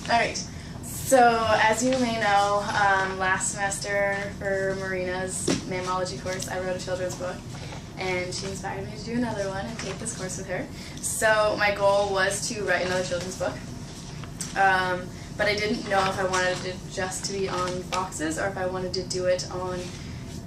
Alright, so as you may know, last semester for Marina's mammalogy course, I wrote a children's book, and she inspired me to do another one and take this course with her. So my goal was to write another children's book, but I didn't know if I wanted it just to be on foxes or if I wanted to do it on,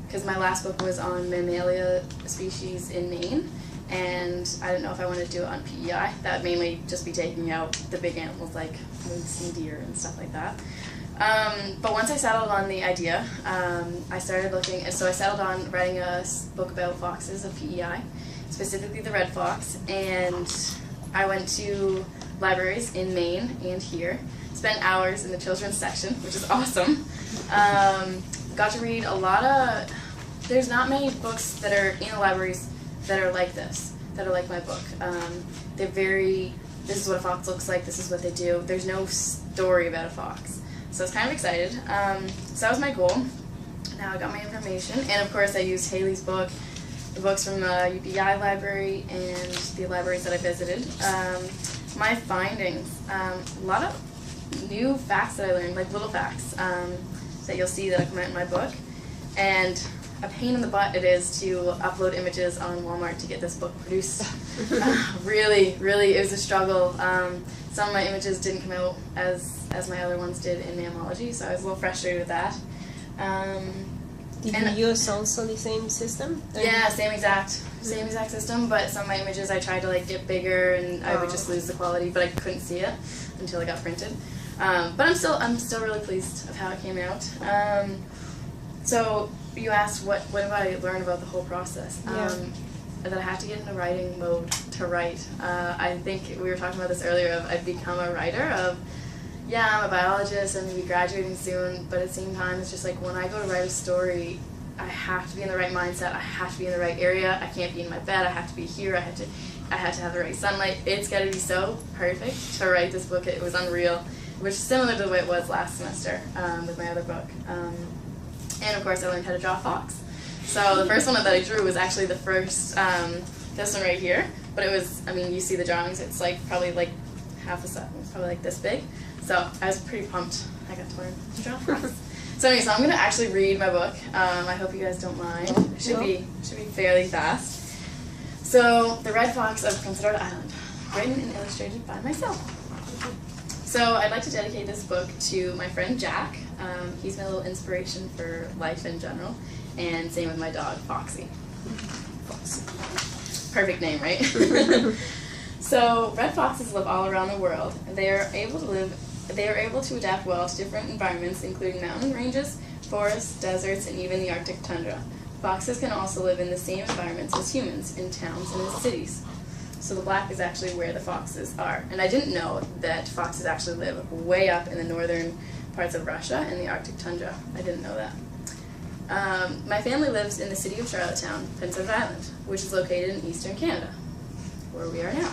because my last book was on mammalia species in Maine, and I didn't know if I wanted to do it on PEI. That would mainly just be taking out the big animals like moose and deer and stuff like that. But once I settled on the idea, I started looking, so I settled on writing a book about foxes of PEI, specifically the red fox, and I went to libraries in Maine and here, spent hours in the children's section, which is awesome. Got to read a lot of, there's not many books that are in the libraries that are like this, that are like my book. They're very, this is what a fox looks like, this is what they do. There's no story about a fox. So I was kind of excited. So that was my goal. Now I got my information, and of course I used Haley's book, the books from the UPI library, and the libraries that I visited. My findings, a lot of new facts that I learned, like little facts that you'll see that I come out in my book, and a pain in the butt it is to upload images on Walmart to get this book produced. Really, it was a struggle. Some of my images didn't come out as my other ones did in mammalogy, so I was a little frustrated with that. Did you use also the same system? Yeah, same exact system, but some of my images I tried to like get bigger and I would just lose the quality, but I couldn't see it until it got printed. But I'm still really pleased of how it came out. So you asked what have I learned about the whole process? That I have to get into writing mode to write. I think we were talking about this earlier, of I've become a writer of, yeah, I'm a biologist, I'm going to be graduating soon, but at the same time it's just like when I go to write a story, I have to be in the right mindset, I have to be in the right area, I can't be in my bed, I have to be here, I have to have the right sunlight. It's got to be so perfect to write this book. It was unreal, which is similar to the way it was last semester with my other book. And of course I learned how to draw a fox. So the first one that I drew was actually the first, this one right here, but it was, I mean, you see the drawings, it's like probably like half a set, it's probably like this big. So I was pretty pumped I got to learn to draw a fox. So anyway, so I'm going to actually read my book. I hope you guys don't mind. It should be fairly fast. So, The Red Fox of Prince Edward Island, written and illustrated by myself. So I'd like to dedicate this book to my friend Jack. He's my little inspiration for life in general, and same with my dog, Foxy. Foxy. Perfect name, right? So red foxes live all around the world. They are able to adapt well to different environments, including mountain ranges, forests, deserts, and even the Arctic tundra. Foxes can also live in the same environments as humans, in towns and in cities. So the black is actually where the foxes are. And I didn't know that foxes actually live way up in the northern parts of Russia in the Arctic tundra. I didn't know that. My family lives in the city of Charlottetown, Prince Edward Island, which is located in eastern Canada, where we are now.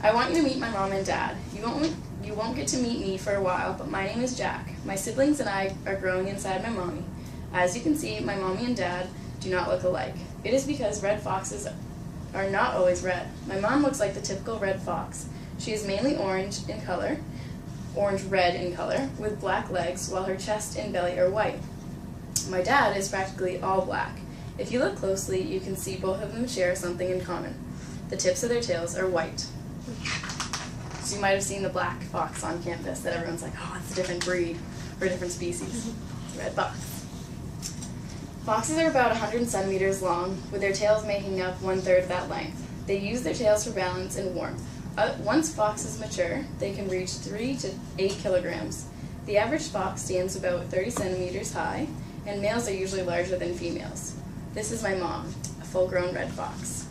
I want you to meet my mom and dad. You won't get to meet me for a while, but my name is Jack. My siblings and I are growing inside my mommy. As you can see, my mommy and dad do not look alike. It is because red foxes are not always red. My mom looks like the typical red fox. She is mainly orange in color, orange-red in color, with black legs, while her chest and belly are white. My dad is practically all black. If you look closely, you can see both of them share something in common. The tips of their tails are white. So you might have seen the black fox on campus that everyone's like, oh, it's a different breed or a different species. It's a red fox. Foxes are about 100 centimeters long, with their tails making up 1/3 of that length. They use their tails for balance and warmth. Once foxes mature, they can reach 3 to 8 kilograms. The average fox stands about 30 centimeters high, and males are usually larger than females. This is my mom, a full-grown red fox.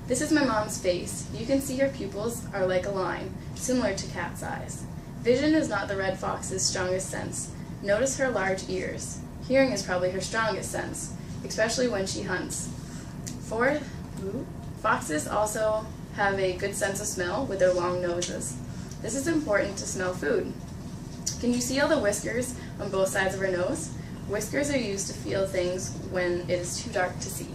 This is my mom's face. You can see her pupils are like a line, similar to cat's eyes. Vision is not the red fox's strongest sense. Notice her large ears. Hearing is probably her strongest sense, especially when she hunts. Foxes also have a good sense of smell with their long noses. This is important to smell food. Can you see all the whiskers on both sides of her nose? Whiskers are used to feel things when it is too dark to see.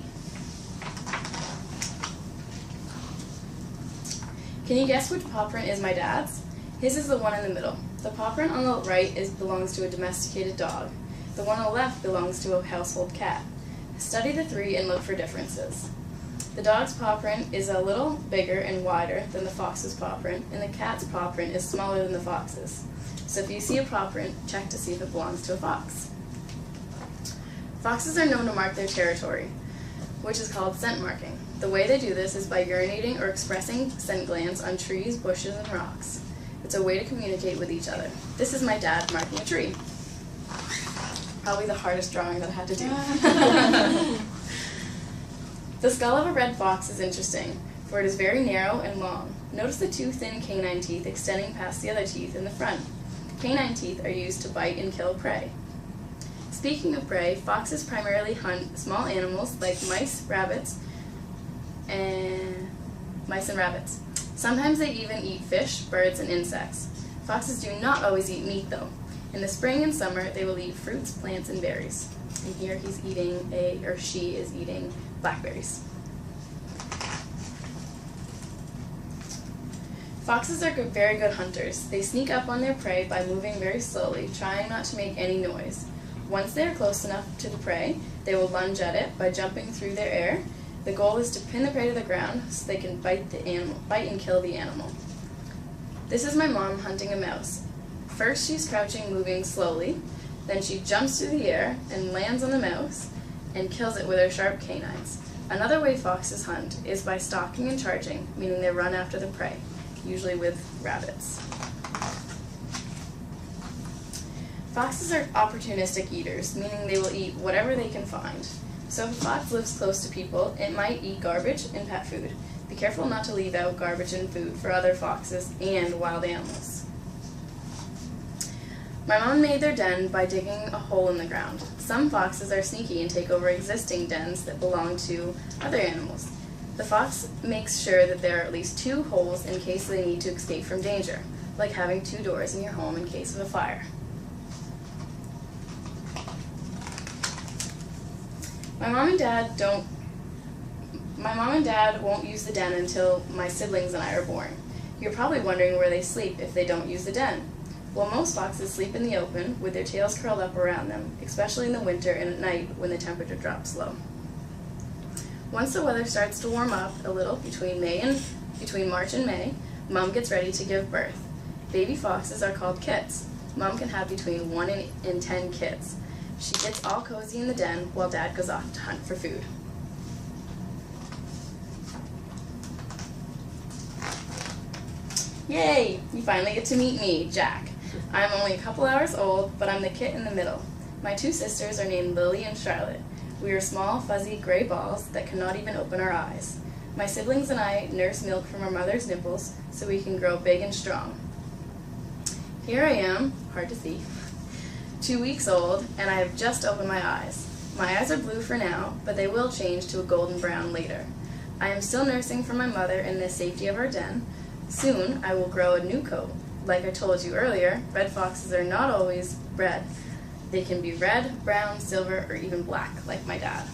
Can you guess which paw print is my dad's? His is the one in the middle. The paw print on the right belongs to a domesticated dog. The one on the left belongs to a household cat. Study the three and look for differences. The dog's paw print is a little bigger and wider than the fox's paw print, and the cat's paw print is smaller than the fox's. So if you see a paw print, check to see if it belongs to a fox. Foxes are known to mark their territory, which is called scent marking. The way they do this is by urinating or expressing scent glands on trees, bushes, and rocks. It's a way to communicate with each other. This is my dad marking a tree. Probably the hardest drawing that I had to do. The skull of a red fox is interesting, for it is very narrow and long. Notice the two thin canine teeth extending past the other teeth in the front. Canine teeth are used to bite and kill prey. Speaking of prey, foxes primarily hunt small animals like mice and rabbits. Sometimes they even eat fish, birds, and insects. Foxes do not always eat meat, though. In the spring and summer, they will eat fruits, plants, and berries. And here he's eating she is eating blackberries. Foxes are very good hunters. They sneak up on their prey by moving very slowly, trying not to make any noise. Once they are close enough to the prey, they will lunge at it by jumping through their air. The goal is to pin the prey to the ground so they can bite and kill the animal. This is my mom hunting a mouse. First she's crouching, moving slowly. Then she jumps through the air and lands on the mouse and kills it with her sharp canines. Another way foxes hunt is by stalking and charging, meaning they run after the prey, usually with rabbits. Foxes are opportunistic eaters, meaning they will eat whatever they can find. So if a fox lives close to people, it might eat garbage and pet food. Be careful not to leave out garbage and food for other foxes and wild animals. My mom made their den by digging a hole in the ground. Some foxes are sneaky and take over existing dens that belong to other animals. The fox makes sure that there are at least 2 holes in case they need to escape from danger, like having 2 doors in your home in case of a fire. My mom and dad won't use the den until my siblings and I are born. You're probably wondering where they sleep if they don't use the den. Well, most foxes sleep in the open with their tails curled up around them, especially in the winter and at night when the temperature drops low. Once the weather starts to warm up a little between March and May, Mom gets ready to give birth. Baby foxes are called kits. Mom can have between 1 and 10 kits. She gets all cozy in the den while Dad goes off to hunt for food. Yay! You finally get to meet me, Jack. I'm only a couple hours old, but I'm the kit in the middle. My 2 sisters are named Lily and Charlotte. We are small, fuzzy, gray balls that cannot even open our eyes. My siblings and I nurse milk from our mother's nipples so we can grow big and strong. Here I am, hard to see, 2 weeks old, and I have just opened my eyes. My eyes are blue for now, but they will change to a golden brown later. I am still nursing from my mother in the safety of our den. Soon, I will grow a new coat. Like I told you earlier, red foxes are not always red. They can be red, brown, silver, or even black, like my dad.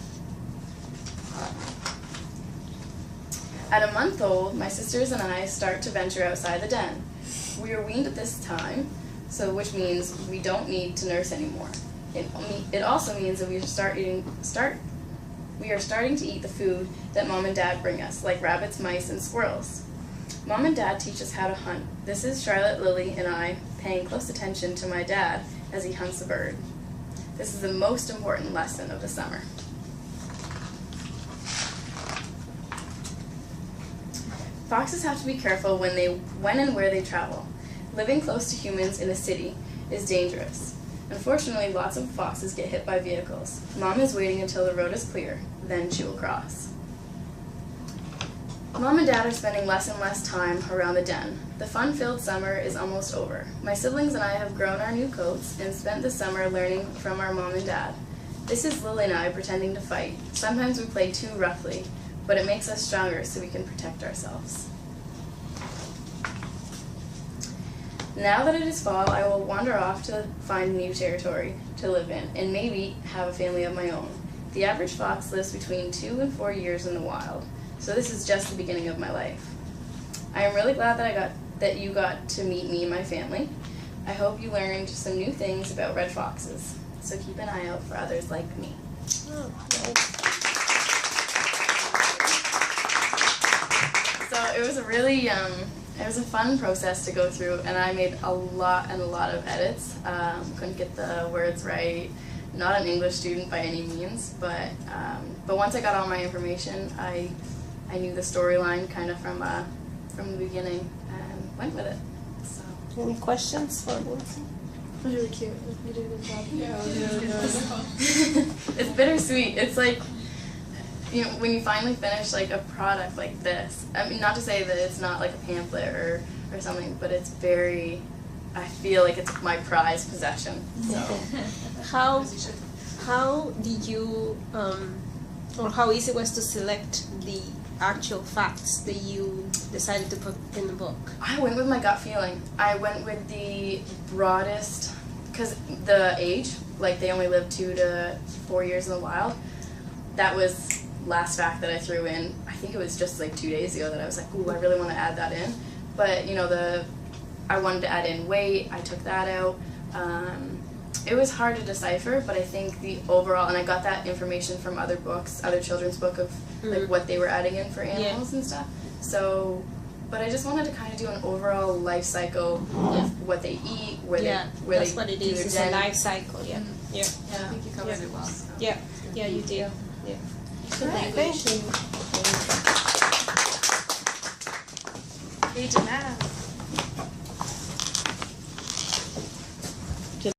At a month old, my sisters and I start to venture outside the den. We are weaned at this time, which means we don't need to nurse anymore. It also means that we are starting to eat the food that Mom and Dad bring us, like rabbits, mice, and squirrels. Mom and Dad teach us how to hunt. This is Charlotte, Lily, and I paying close attention to my dad as he hunts a bird. This is the most important lesson of the summer. Foxes have to be careful when and where they travel. Living close to humans in a city is dangerous. Unfortunately, lots of foxes get hit by vehicles. Mom is waiting until the road is clear, then she will cross. Mom and Dad are spending less and less time around the den. The fun-filled summer is almost over. My siblings and I have grown our new coats and spent the summer learning from our Mom and Dad. This is Lily and I pretending to fight. Sometimes we play too roughly, but it makes us stronger so we can protect ourselves. Now that it is fall, I will wander off to find new territory to live in and maybe have a family of my own. The average fox lives between 2 and 4 years in the wild. So this is just the beginning of my life. I am really glad that I got that you got to meet me and my family. I hope you learned some new things about red foxes. So keep an eye out for others like me. Oh, nice. So it was a really, it was a fun process to go through, and I made a lot of edits. Couldn't get the words right. Not an English student by any means, but once I got all my information, I knew the storyline kind of from the beginning and went with it. So. Any questions for Lindsay? It was really cute. You did a good job. Yeah, it was It's bittersweet. It's like, you know, when you finally finish like a product like this. I mean, not to say that it's not like a pamphlet or something, but it's very. I feel like it's my prized possession. So. How did you or how easy it was to select the actual facts that you decided to put in the book? I went with my gut feeling. I went with the broadest, because the age, like they only live 2 to 4 years in the wild. That was last fact that I threw in. I think it was just like 2 days ago that I was like, ooh, I really want to add that in. But you know, I wanted to add in weight. I took that out. It was hard to decipher, but I think the overall, and I got that information from other books, other children's book of like what they were adding in for animals and stuff. So, but I just wanted to kind of do an overall life cycle of what they eat, where that's they what it do is. their It's den. a life cycle. Yeah. Yeah. I think you covered it well. So. Yeah. Yeah, you did. Yeah. Thank you. Page and a half.